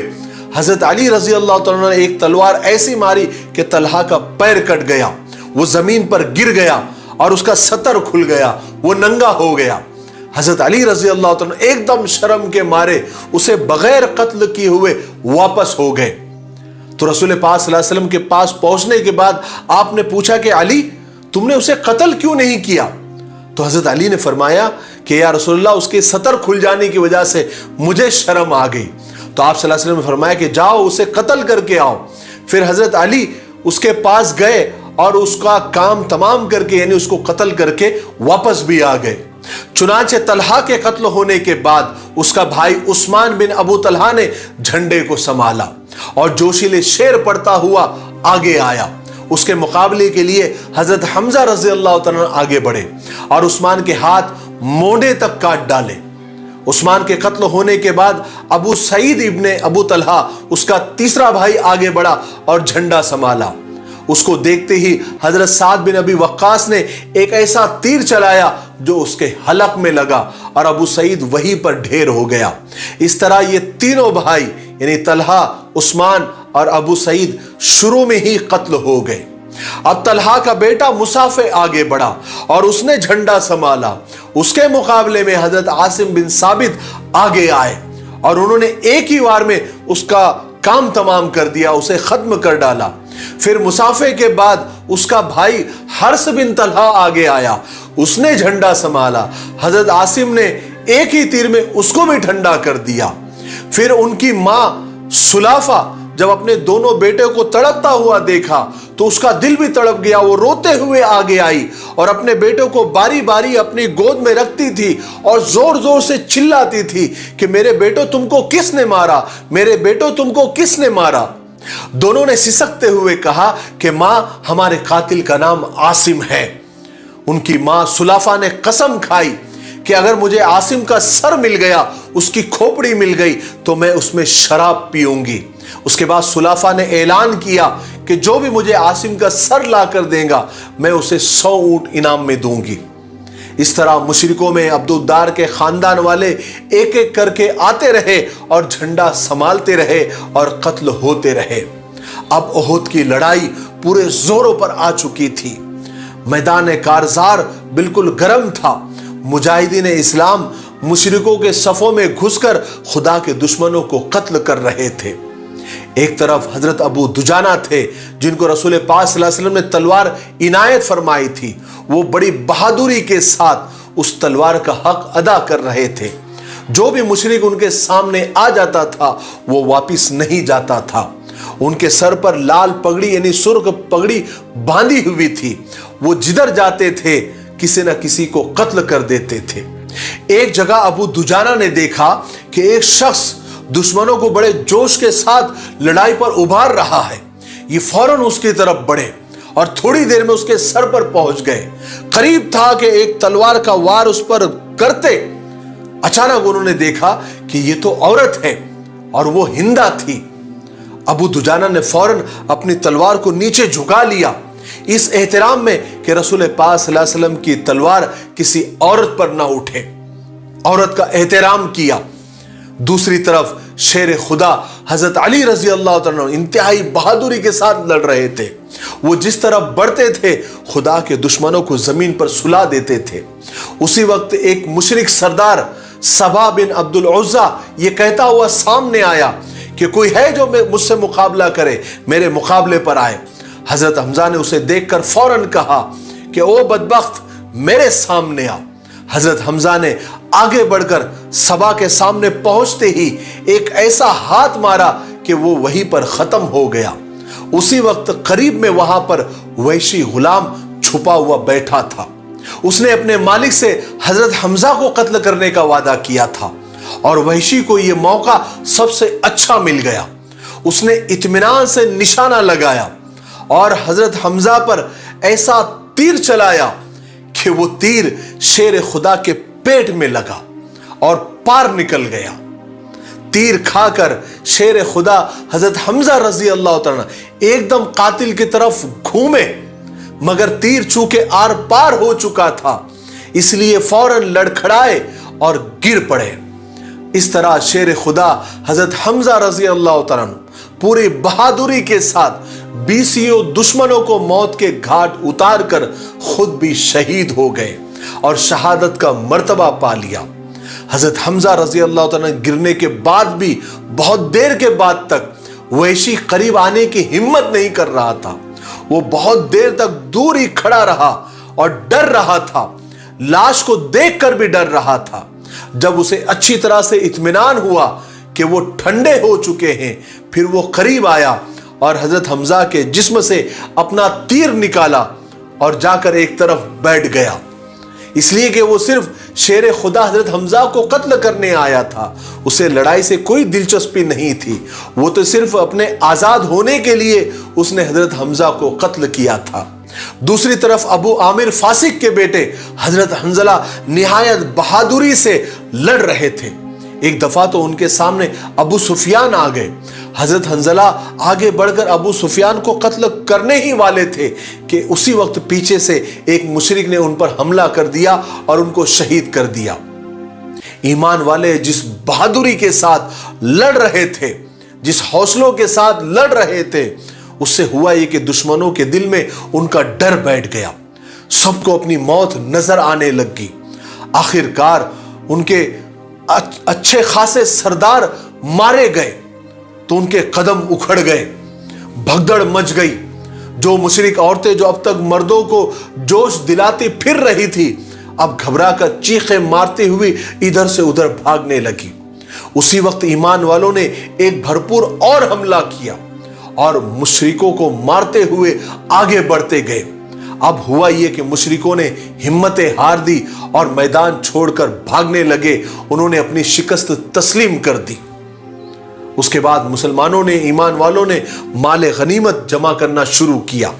हजरत अली रजी अल्लाह तआला ने एक तलवार ऐसी मारी कि तलहा का पैर कट गया, वो जमीन पर गिर गया और उसका सतर खुल गया, वो नंगा हो गया। हजरत अली रजी अल्लाह तआला एकदम शर्म के मारे उसे बगैर कत्ल किए हुए वापस हो गए। तो रसूल पाक सल्लल्लाहु अलैहि वसल्लम के पास पहुंचने के बाद आपने पूछा कि अली, तुमने उसे कत्ल क्यों नहीं किया? तो हजरत अली ने फरमाया कि या रसूलल्लाह, उसके सतर खुल जाने की वजह से मुझे शर्म आ गई। तो आप सल्लल्लाहु अलैहि वसल्लम ने फरमाया कि जाओ उसे कत्ल करके आओ। फिर हजरत अली उसके पास गए और उसका काम तमाम करके, यानी उसको कत्ल करके वापस भी आ गए। चुनांचे तलहा के कत्ल होने के बाद उसका भाई उस्मान बिन अबू तलहा ने झंडे को संभाला और जोशीले शेर पड़ता हुआ आगे आया। उसके मुकाबले के लिए हजरत हमजा रजी अल्लाह तआला आगे बढ़े और उस्मान के हाथ मोंडे तक काट डाले। उस्मान के कत्ल होने के बाद अबू सईद इब्ने अबू तलहा, उसका तीसरा भाई, आगे बढ़ा और झंडा संभाला। उसको देखते ही हजरत साद बिन अबी वक्कास ने एक ऐसा तीर चलाया जो उसके हलक में लगा और अबू सईद वहीं पर ढेर हो गया। इस तरह ये तीनों भाई यानी तलहा, उस्मान और अबू सईद शुरू में ही कत्ल हो गए। अब तलहा का बेटा मुसाफे आगे बढ़ा और उसने झंडा संभाला। उसके मुकाबले में हजरत आसिम बिन साबित आगे आए और उन्होंने एक ही बार में उसका काम तमाम कर दिया, उसे खत्म कर डाला। फिर मुसाफे के बाद उसका भाई हर्ष बिन तलहा आगे आया, उसने झंडा संभाला। हजरत आसिम ने एक ही तीर में उसको भी ठंडा कर दिया। फिर उनकी मां सुलाफा जब अपने दोनों बेटे को तड़पता हुआ देखा तो उसका दिल भी तड़प गया। वो रोते हुए आगे आई और अपने बेटों को बारी बारी अपनी गोद में रखती थी और जोर जोर से चिल्लाती थी कि मेरे बेटो तुमको किसने मारा, मेरे बेटो तुमको किसने मारा। दोनों ने सिसकते हुए कहा कि मां, हमारे कातिल का नाम आसिम है। उनकी मां सुलाफा ने कसम खाई कि अगर मुझे आसिम का सर मिल गया, उसकी खोपड़ी मिल गई, तो मैं उसमें शराब पीऊंगी। उसके बाद सुलाफा ने ऐलान किया कि जो भी मुझे आसिम का सर ला कर देगा, मैं उसे 100 ऊंट इनाम में दूंगी। इस तरह मुशरिकों में अब्दुद्दार के खानदान वाले एक एक करके आते रहे और झंडा संभालते रहे और कत्ल होते रहे। अब ओहद की लड़ाई पूरे जोरों पर आ चुकी थी। मैदान कारजार बिल्कुल गर्म था। मुजाहिदीन इस्लाम मुशरिकों के सफों में घुसकर खुदा के दुश्मनों को कत्ल कर रहे थे। एक तरफ हजरत अबू दुजाना थे, जिनको रसूल पाक सल्लल्लाहु अलैहि वसल्लम ने तलवार इनायत फरमाई थी। वो बड़ी बहादुरी के साथ उस तलवार का हक अदा कर रहे थे। जो भी मुशरिक उनके सामने आ जाता था वो वापिस नहीं जाता था। उनके सर पर लाल पगड़ी यानी सुर्ख पगड़ी बांधी हुई थी। वो जिधर जाते थे किसी न किसी को कत्ल कर देते थे। एक जगह अबू दुजाना ने देखा कि एक शख्स दुश्मनों को बड़े जोश के साथ लड़ाई पर उभार रहा है। ये फौरन उसकी तरफ बढ़े और थोड़ी देर में उसके सर पर पहुंच गए। करीब था कि एक तलवार का वार उस पर करते, अचानक उन्होंने देखा कि ये तो औरत है और वो हिंदा थी। अबू दुजाना ने फौरन अपनी तलवार को नीचे झुका लिया, इस एहतराम में कि रसूल पाक सल्लल्लाहु अलैहि वसल्लम की तलवार किसी औरत पर ना उठे। औरत का एहतराम किया। दूसरी तरफ शेर खुदा हजरत अली रजी अल्लाह तआला इंतहाई बहादुरी के साथ लड़ रहे थे। वो जिस तरफ बढ़ते थे खुदा के दुश्मनों को जमीन पर सुला देते थे। उसी वक्त एक मुशरिक सरदार सबा बिन अब्दुल उज़्ज़ा ये कहता हुआ सामने आया कि कोई है जो मुझसे मुकाबला करे, मेरे मुकाबले पर आए। हजरत हमजा ने उसे देखकर फौरन कहा कि ओ बदबख्त, मेरे सामने आ। हजरत हमजा ने आगे बढ़कर सबा के सामने पहुंचते ही एक ऐसा हाथ मारा कि वो वहीं पर खत्म हो गया। उसी वक्त करीब में वहां पर वैशी गुलाम छुपा हुआ बैठा था। उसने अपने मालिक से हजरत हमजा को कत्ल करने का वादा किया था और वैशी को यह मौका सबसे अच्छा मिल गया। उसने इत्मीनान से निशाना लगाया और हजरत हमजा पर ऐसा तीर चलाया कि वो तीर शेर खुदा के पेट में लगा और पार निकल गया। तीर खाकर शेर खुदा हजरत हमजा रजी अल्लाह तआला एकदम कातिल की तरफ घूमे, मगर तीर चूंकि आर पार हो चुका था इसलिए फौरन लड़खड़ाए और गिर पड़े। इस तरह शेर खुदा हजरत हमजा रजी अल्लाह तआला पूरी बहादुरी के साथ 20 दुश्मनों को मौत के घाट उतार कर खुद भी शहीद हो गए और शहादत का मर्तबा पा लिया। हजरत हमजा रजी अल्लाह तआला गिरने के बाद भी बहुत देर के बाद तक वहशी करीब आने की हिम्मत नहीं कर रहा था। वो बहुत देर तक दूर ही खड़ा रहा और डर रहा था, लाश को देखकर भी डर रहा था। जब उसे अच्छी तरह से इत्मीनान हुआ कि वो ठंडे हो चुके हैं, फिर वो करीब आया और हजरत हमजा के जिस्म से अपना तीर निकाला और जाकर एक तरफ बैठ गया, इसलिए कि वो सिर्फ शेर खुदा हजरत हमजा को कत्ल करने आया था। उसे लड़ाई से कोई दिलचस्पी नहीं थी, वो तो सिर्फ अपने आजाद होने के लिए उसने हजरत हमजा को कत्ल किया था। दूसरी तरफ अबू आमिर फासिक के बेटे हजरत हंजला निहायत बहादुरी से लड़ रहे थे। एक दफा तो उनके सामने अबू सुफियान आ गए। हजरत हंजला आगे बढ़कर अबू सुफियान को कत्ल करने ही वाले थे कि उसी वक्त पीछे से एक मुशरिक ने उन पर हमला कर दिया और उनको शहीद कर दिया। ईमान वाले जिस बहादुरी के साथ लड़ रहे थे, जिस हौसलों के साथ लड़ रहे थे, उससे हुआ ये कि दुश्मनों के दिल में उनका डर बैठ गया। सबको अपनी मौत नजर आने लगी। आखिरकार उनके अच्छे खासे सरदार मारे गए तो उनके कदम उखड़ गए, भगदड़ मच गई। जो मुशरिक औरतें जो अब तक मर्दों को जोश दिलाती फिर रही थी, अब घबरा कर चीखें मारती हुई इधर से उधर भागने लगी। उसी वक्त ईमान वालों ने एक भरपूर और हमला किया और मुशरिकों को मारते हुए आगे बढ़ते गए। अब हुआ ये कि मुशरिकों ने हिम्मतें हार दी और मैदान छोड़कर भागने लगे। उन्होंने अपनी शिकस्त तस्लीम कर दी। उसके बाद मुसलमानों ने, ईमान वालों ने माल गनीमत जमा करना शुरू किया।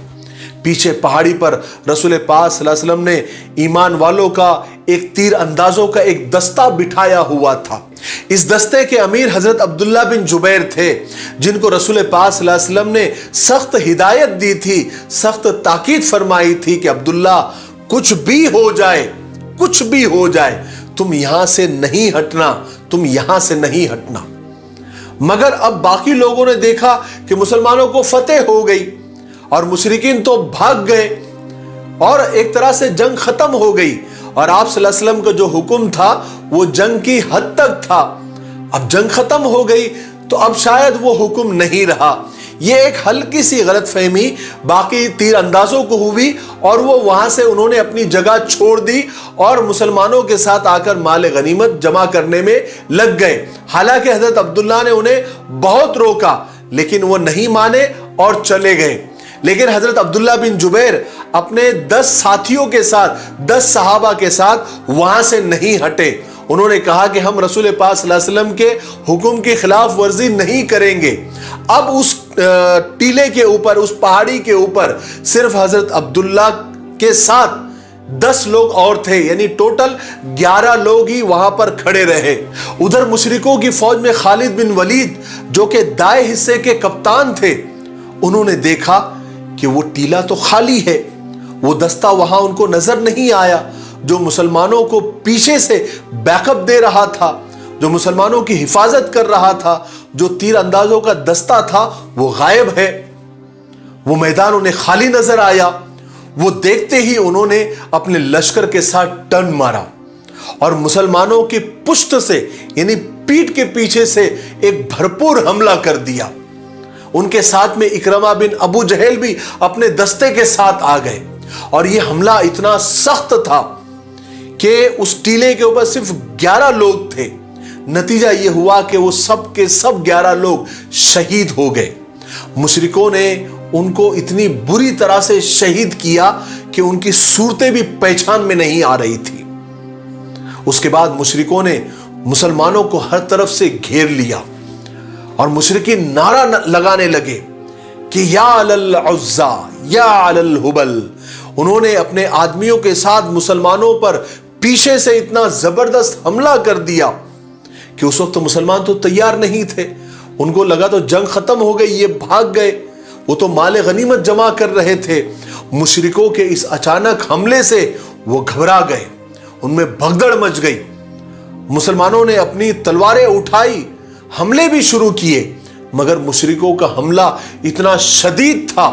पीछे पहाड़ी पर रसूल पाक सल्लल्लाहु अलैहि वसल्लम ने ईमान वालों का एक तीर अंदाजों का एक दस्ता बिठाया हुआ था। इस दस्ते के अमीर हजरत अब्दुल्ला बिन जुबैर थे, जिनको रसूल पाक सल्लल्लाहु अलैहि वसल्लम ने सख्त हिदायत दी थी, सख्त ताकीद फरमाई थी कि अब्दुल्ला कुछ भी हो जाए, कुछ भी हो जाए, तुम यहां से नहीं हटना, तुम यहां से नहीं हटना। मगर अब बाकी लोगों ने देखा कि मुसलमानों को फतेह हो गई और मुशरिकीन तो भाग गए और एक तरह से जंग खत्म हो गई और आप सल्लल्लाहु अलैहि वसल्लम का जो हुक्म था वो जंग की हद तक था। अब जंग खत्म हो गई तो अब शायद वो हुक्म नहीं रहा। ये एक हल्की सी गलतफहमी बाकी तीर अंदाजों को हुई और वो वहां से उन्होंने अपनी जगह छोड़ दी और मुसलमानों के साथ आकर माल गनीमत जमा करने में लग गए। हालांकि हजरत अब्दुल्ला ने उन्हें बहुत रोका, लेकिन वो नहीं माने और चले गए। लेकिन हजरत अब्दुल्ला बिन जुबैर अपने 10 साथियों के साथ, 10 सहाबा के साथ वहां से नहीं हटे। उन्होंने कहा कि हम रसूल पाक सल्लल्लाहु अलैहि वसल्लम के हुक्म की खिलाफ वर्जी नहीं करेंगे। अब उस टीले के ऊपर, उस पहाड़ी के ऊपर सिर्फ हजरत अब्दुल्ला के साथ 10 लोग और थे, यानी टोटल 11 लोग ही वहां पर खड़े रहे। उधर मुशरिकों की फौज में खालिद बिन वलीद, जो कि दाएं हिस्से के कप्तान थे, उन्होंने देखा कि वो टीला तो खाली है, वो दस्ता वहां उनको नजर नहीं आया। जो मुसलमानों को पीछे से बैकअप दे रहा था, जो मुसलमानों की हिफाजत कर रहा था, जो तीर अंदाजों का दस्ता था, वो गायब है। वो मैदान उन्हें खाली नजर आया। वो देखते ही उन्होंने अपने लश्कर के साथ टर्न मारा और मुसलमानों की पुष्ट से, यानी पीठ के पीछे से एक भरपूर हमला कर दिया। उनके साथ में इकरमा बिन अबू जहल भी अपने दस्ते के साथ आ गए और यह हमला इतना सख्त था कि उस टीले के ऊपर सिर्फ 11 लोग थे। नतीजा यह हुआ कि वो सब के सब 11 लोग शहीद हो गए। मुशरिकों ने उनको इतनी बुरी तरह से शहीद किया कि उनकी सूरतें भी पहचान में नहीं आ रही थी। उसके बाद मुशरिकों ने मुसलमानों को हर तरफ से घेर लिया और मुशरिकीन नारा लगाने लगे कि या अलल उज़्ज़ा, या अलल हुबल। उन्होंने अपने आदमियों के साथ मुसलमानों पर पीछे से इतना जबरदस्त हमला कर दिया कि उस वक्त मुसलमान तो तैयार नहीं थे। उनको लगा तो जंग खत्म हो गई, ये भाग गए। वो तो माल गनीमत जमा कर रहे थे। मुशरिकों के इस अचानक हमले से वो घबरा गए, उनमें भगदड़ मच गई। मुसलमानों ने अपनी तलवारें उठाई, हमले भी शुरू किए, मगर मुशरिकों का हमला इतना शदीद था,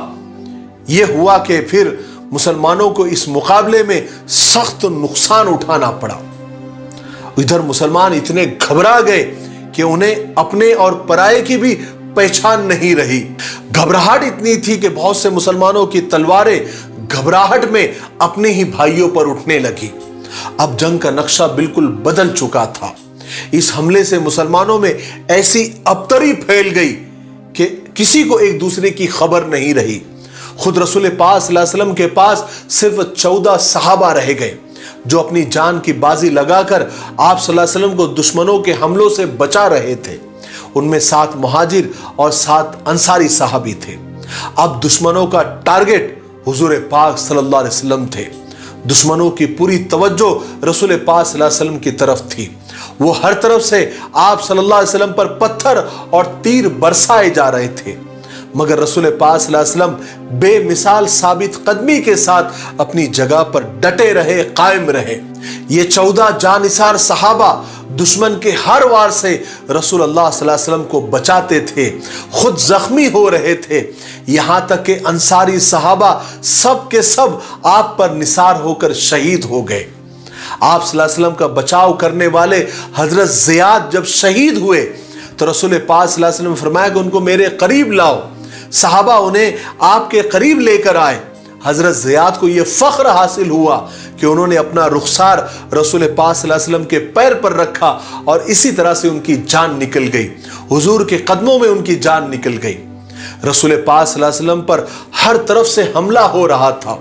यह हुआ कि फिर मुसलमानों को इस मुकाबले में सख्त नुकसान उठाना पड़ा। इधर मुसलमान इतने घबरा गए कि उन्हें अपने और पराये की भी पहचान नहीं रही। घबराहट इतनी थी कि बहुत से मुसलमानों की तलवारें घबराहट में अपने ही भाइयों पर उठने लगी। अब जंग का नक्शा बिल्कुल बदल चुका था। इस हमले से मुसलमानों में ऐसी अबतरी फैल गई कि किसी को एक दूसरे की खबर नहीं रही। खुद रसूल पाक सल्लल्लाहु अलैहि वसल्लम के पास सिर्फ 14 सहाबा रह गए जो अपनी जान की बाजी लगाकर आप सल्लल्लाहु अलैहि वसल्लम को दुश्मनों के हमलों से बचा रहे थे। उनमें 7 मुहाजिर और 7 अंसारी साहबी थे। अब दुश्मनों का टारगेट हुजूर पाक सल्लल्लाहु अलैहि वसल्लम थे। दुश्मनों की पूरी तवज्जो रसूल पाक सल्लल्लाहु अलैहि वसल्लम की तरफ थी। वो हर तरफ से आप सल्लल्लाहु अलैहि वसल्लम पर पत्थर और तीर बरसाए जा रहे थे, मगर रसूल पाक सल्लल्लाहु अलैहि वसल्लम बेमिसाल साबित कदमी के साथ अपनी जगह पर डटे रहे, कायम रहे। ये 14 जानिसार सहाबा दुश्मन के हर वार से रसूल अल्लाह सल्लल्लाहु अलैहि वसल्लम को बचाते थे, खुद जख्मी हो रहे थे। यहां तक कि अंसारी सहाबा सब के सब आप पर निसार होकर शहीद हो गए। आप सल्लल्लाहु अलैहि वसल्लम का बचाव करने वाले हजरत ज़ियाद जब शहीद हुए तो रसूल पाक सल्लल्लाहु अलैहि वसल्लम ने फरमाया कि उनको मेरे करीब लाओ। सहाबा उन्हें आपके करीब लेकर आए। हजरत ज़ियाद को यह फख्र हासिल हुआ कि उन्होंने अपना रुखसार रसूल पाक सल्लल्लाहु अलैहि वसल्लम के पैर पर रखा और इसी तरह से उनकी जान निकल गई। हुजूर के कदमों में उनकी जान निकल गई। रसूल पाक सल्लल्लाहु अलैहि वसल्लम पर हर तरफ से हमला हो रहा था।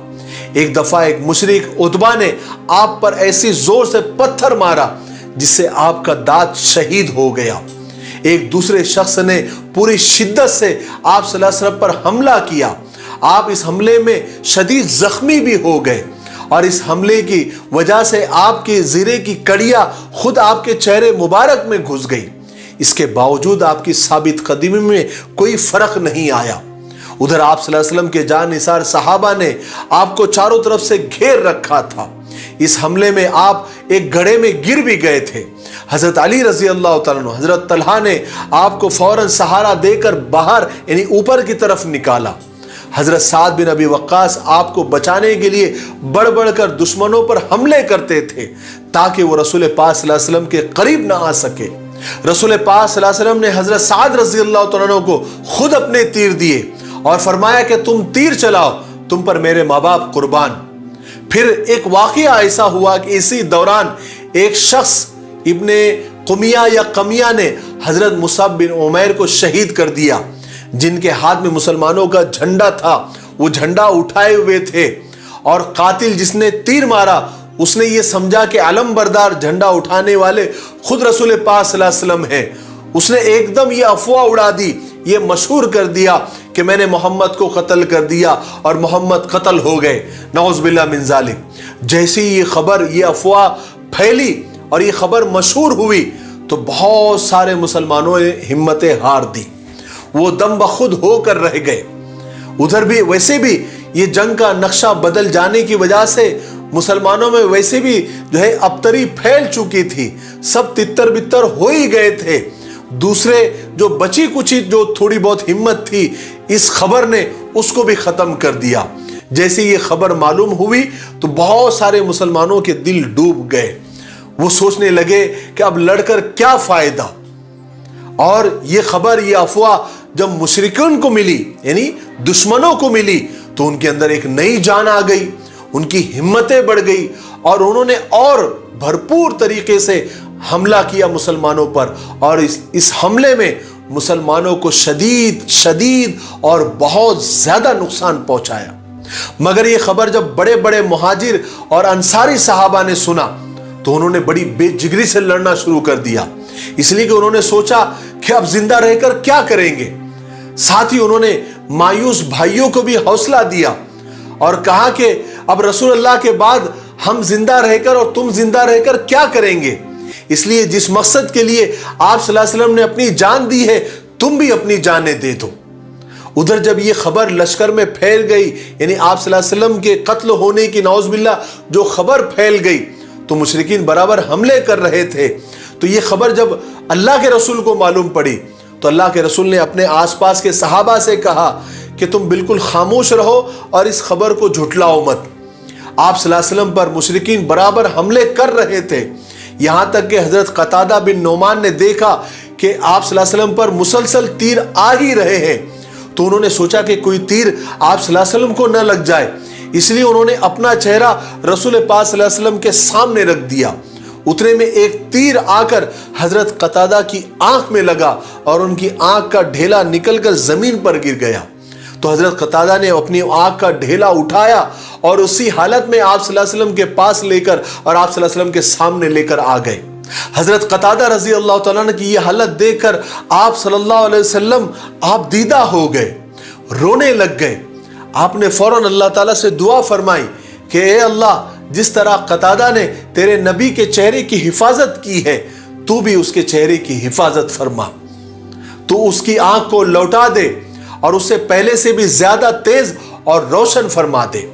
एक दफा एक मुशरिक उतबा ने आप पर ऐसी जोर से पत्थर मारा जिससे आपका दांत शहीद हो गया। एक दूसरे शख्स ने पूरी शिद्दत से आप सल्लल्लाहु अलैहि वसल्लम पर हमला किया। आप इस हमले में शदीद जख्मी भी हो गए और इस हमले की वजह से आपके जीरे की कड़ियां खुद आपके चेहरे मुबारक में घुस गई। इसके बावजूद आपकी साबित कदमी में कोई फर्क नहीं आया। उधर आप सल्लल्लाहु अलैहि वसल्लम के जानिसार सहाबा ने आपको चारों तरफ से घेर रखा था। इस हमले में आप एक गड्ढे में गिर भी गए थे। हजरत अली रजी अल्लाह तआला अन्हु, हजरत तलहा ने आपको फौरन सहारा देकर बाहर यानी ऊपर की तरफ निकाला। हजरत साद बिन अबी वक्कास आपको बचाने के लिए बढ़ बढ़कर दुश्मनों पर हमले करते थे ताकि वो रसूल पाक सल्लल्लाहु अलैहि वसल्लम के करीब ना आ सके। रसूल पाक सल्लल्लाहु अलैहि वसल्लम ने हजरत साद रजी अल्लाह तआला अन्हु को खुद अपने तीर दिए और फरमाया कि तुम तीर चलाओ, तुम पर मेरे माँ बाप कुर्बान। फिर एक वाकया ऐसा हुआ कि इसी दौरान एक शख्स इब्ने कुमिया या कमिया ने हजरत मुसअब बिन उमैर को शहीद कर दिया, जिनके हाथ में मुसलमानों का झंडा था। वो झंडा उठाए हुए थे और कातिल जिसने तीर मारा उसने ये समझा कि अलमबरदार झंडा उठाने वाले खुद रसूल पाक सल्लल्लाहु अलैहि वसल्लम है। उसने एकदम ये अफवाह उड़ा दी, ये मशहूर कर दिया कि मैंने मोहम्मद को कत्ल कर दिया और मोहम्मद कत्ल हो गए, नऊज़ बिल्लाह मिन ज़ालिक। जैसे ये खबर, ये अफवाह फैली और ये खबर मशहूर हुई तो बहुत सारे मुसलमानों ने हिम्मतें हार दी, वो दम बखुद होकर रह गए। उधर भी वैसे भी ये जंग का नक्शा बदल जाने की वजह से मुसलमानों में वैसे भी जो है अबतरी फैल चुकी थी, सब तितर बितर हो ही गए थे। दूसरे जो बची कुची जो थोड़ी बहुत हिम्मत थी, इस खबर ने उसको भी खत्म कर दिया। जैसे ये खबर मालूम हुई तो बहुत सारे मुसलमानों के दिल डूब गए। वो सोचने लगे कि अब लड़कर क्या फायदा। और ये खबर, ये अफवाह जब मुशरिकों को मिली यानी दुश्मनों को मिली तो उनके अंदर एक नई जान आ गई, उनकी हिम्मतें बढ़ गई और उन्होंने और भरपूर तरीके से हमला किया मुसलमानों पर। और इस हमले में मुसलमानों को शदीद और बहुत ज्यादा नुकसान पहुंचाया। मगर ये खबर जब बड़े बड़े मुहाजिर और अंसारी सहाबा ने सुना तो उन्होंने बड़ी बेजिगरी से लड़ना शुरू कर दिया, इसलिए कि उन्होंने सोचा कि अब जिंदा रहकर क्या करेंगे। साथ ही उन्होंने मायूस भाइयों को भी हौसला दिया और कहा कि अब रसूल अल्लाह के बाद हम जिंदा रहकर और तुम जिंदा रहकर क्या करेंगे। इसलिए जिस मकसद के लिए आप सल्लल्लाहु अलैहि वसल्लम ने अपनी जान दी है, तुम भी अपनी जानें दे दो। उधर जब ये खबर लश्कर में फैल गई, यानी आप सल्लल्लाहु अलैहि वसल्लम के कत्ल होने की नौज़ बिल्लाह जो खबर फैल गई, तो मुशरिकीन बराबर हमले कर रहे थे। तो ये खबर जब अल्लाह के रसूल को मालूम पड़ी तो अल्लाह के रसूल ने अपने आसपास के सहाबा से कहा कि तुम बिल्कुल खामोश रहो और इस खबर को झुठलाओ मत। आप सल्लल्लाहु अलैहि वसल्लम पर मुशरिकीन बराबर हमले कर रहे थे, यहाँ तक कि हजरत कतादा बिन नोमान ने देखा کہ आप सल्लल्लाहु अलैहि वसल्लम पर मुसलसल तीर आ ही रहे हैं, तो उन्होंने सोचा कि कोई तीर आप सल्लल्लाहु अलैहि वसल्लम को न लग जाए, इसलिए उन्होंने अपना चेहरा रसूल पाक सल्लल्लाहु अलैहि वसल्लम के सामने रख दिया। उतने में एक तीर आकर हजरत कतादा की आंख में लगा और उनकी आंख का ढेला निकलकर जमीन पर गिर गया। तो हजरत कतादा ने अपनी आंख का ढेला उठाया और उसी हालत में आप सल्लल्लाहु अलैहि वसल्लम के पास लेकर और आप सल्लल्लाहु अलैहि वसल्लम के सामने लेकर आ गए। हजरत कतादा रजी अल्लाह तआला अन्हु की ये हालत देखकर आप सल्लल्लाहु अलैहि वसल्लम आप दीदा हो गए, रोने लग गए। आपने फौरन अल्लाह ताला से दुआ फरमाई कि ए अल्लाह, जिस तरह कतादा ने तेरे नबी के चेहरे की हिफाजत की है, तू भी उसके चेहरे की हिफाजत फरमा, तू उसकी आंख को लौटा दे और उससे पहले से भी ज्यादा तेज और रोशन फरमा दे।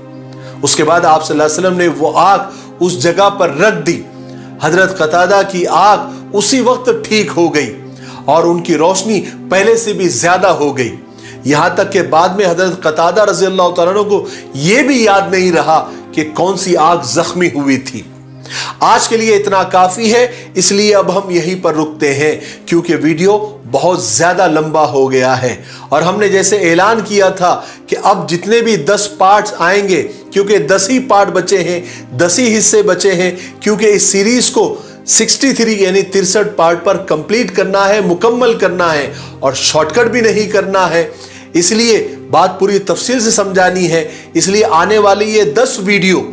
उसके बाद आप सल्लल्लाहु अलैहि वसल्लम ने वो आग उस जगह पर रख दी। हजरत कतादा की आग उसी वक्त ठीक हो गई और उनकी रोशनी पहले से भी ज्यादा हो गई। यहां तक कि बाद में हजरत कतादा रज़ी अल्लाह तआला अन्हु को यह भी याद नहीं रहा कि कौन सी आग जख्मी हुई थी। आज के लिए इतना काफी है, इसलिए अब हम यहीं पर रुकते हैं क्योंकि वीडियो बहुत ज्यादा लंबा हो गया है और हमने जैसे ऐलान किया था कि अब जितने भी 10 पार्ट्स आएंगे, क्योंकि 10 ही पार्ट बचे हैं, 10 ही हिस्से बचे हैं, क्योंकि इस सीरीज को 63 यानी 63 पार्ट पर कंप्लीट करना है, मुकम्मल करना है और शॉर्टकट भी नहीं करना है। इसलिए बात पूरी तफसील से समझानी है, इसलिए आने वाली ये 10 वीडियो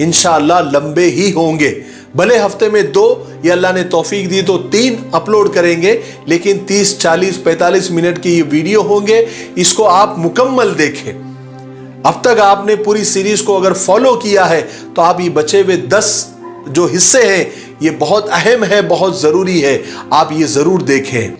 इंशाअल्लाह लंबे ही होंगे। भले हफ्ते में 2 या अल्लाह ने तौफीक दी तो 3 अपलोड करेंगे, लेकिन 30, 40, 45 मिनट की ये वीडियो होंगे। इसको आप मुकम्मल देखें। अब तक आपने पूरी सीरीज को अगर फॉलो किया है तो आप ये बचे हुए 10 जो हिस्से हैं, ये बहुत अहम है, बहुत जरूरी है, आप ये जरूर देखें।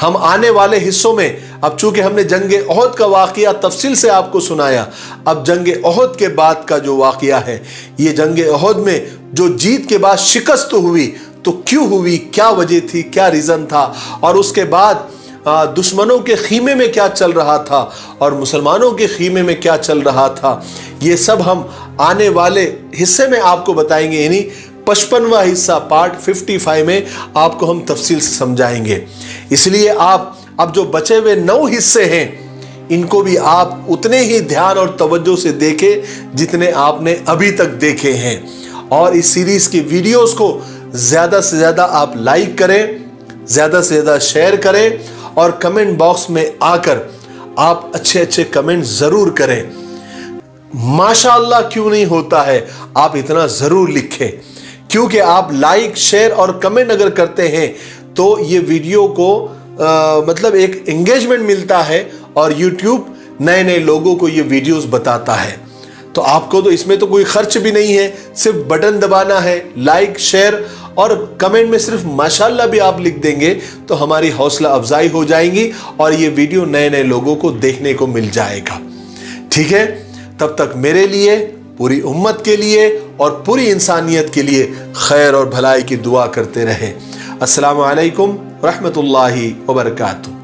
हम आने वाले हिस्सों में, अब चूंकि हमने जंगे ओहद का वाकया तफसील से आपको सुनाया, अब जंगे ओहद के बाद का जो वाकया है, ये जंगे ओहद में जो जीत के बाद शिकस्त हुई तो क्यों हुई, क्या वजह थी, क्या रीजन था, और उसके बाद दुश्मनों के खीमे में क्या चल रहा था और मुसलमानों के खीमे में क्या चल रहा था, ये सब हम आने वाले हिस्से में आपको बताएंगे। यानी 55वां हिस्सा पार्ट 55 में आपको हम तफसील से समझाएंगे। इसलिए आप अब जो बचे हुए 9 हिस्से हैं, इनको भी आप उतने ही ध्यान और तवज्जो से देखें जितने आपने अभी तक देखे हैं। और इस सीरीज की वीडियोस को ज्यादा से ज्यादा आप लाइक करें, ज्यादा से ज्यादा शेयर करें और कमेंट बॉक्स में आकर आप अच्छे अच्छे कमेंट जरूर करें। माशाअल्लाह क्यों नहीं होता है, आप इतना जरूर लिखें, क्योंकि आप लाइक, शेयर और कमेंट अगर करते हैं तो ये वीडियो को मतलब एक एंगेजमेंट मिलता है और YouTube नए नए लोगों को ये वीडियोस बताता है। तो आपको तो इसमें तो कोई खर्च भी नहीं है, सिर्फ बटन दबाना है, लाइक, शेयर और कमेंट में सिर्फ माशाअल्लाह भी आप लिख देंगे तो हमारी हौसला अफजाई हो जाएंगी और ये वीडियो नए नए लोगों को देखने को मिल जाएगा। ठीक है, तब तक मेरे लिए, पूरी उम्मत के लिए और पूरी इंसानियत के लिए खैर और भलाई की दुआ करते रहें। अस्सलामु अलैकुम रहमतुल्लाहि व बरकातुहू।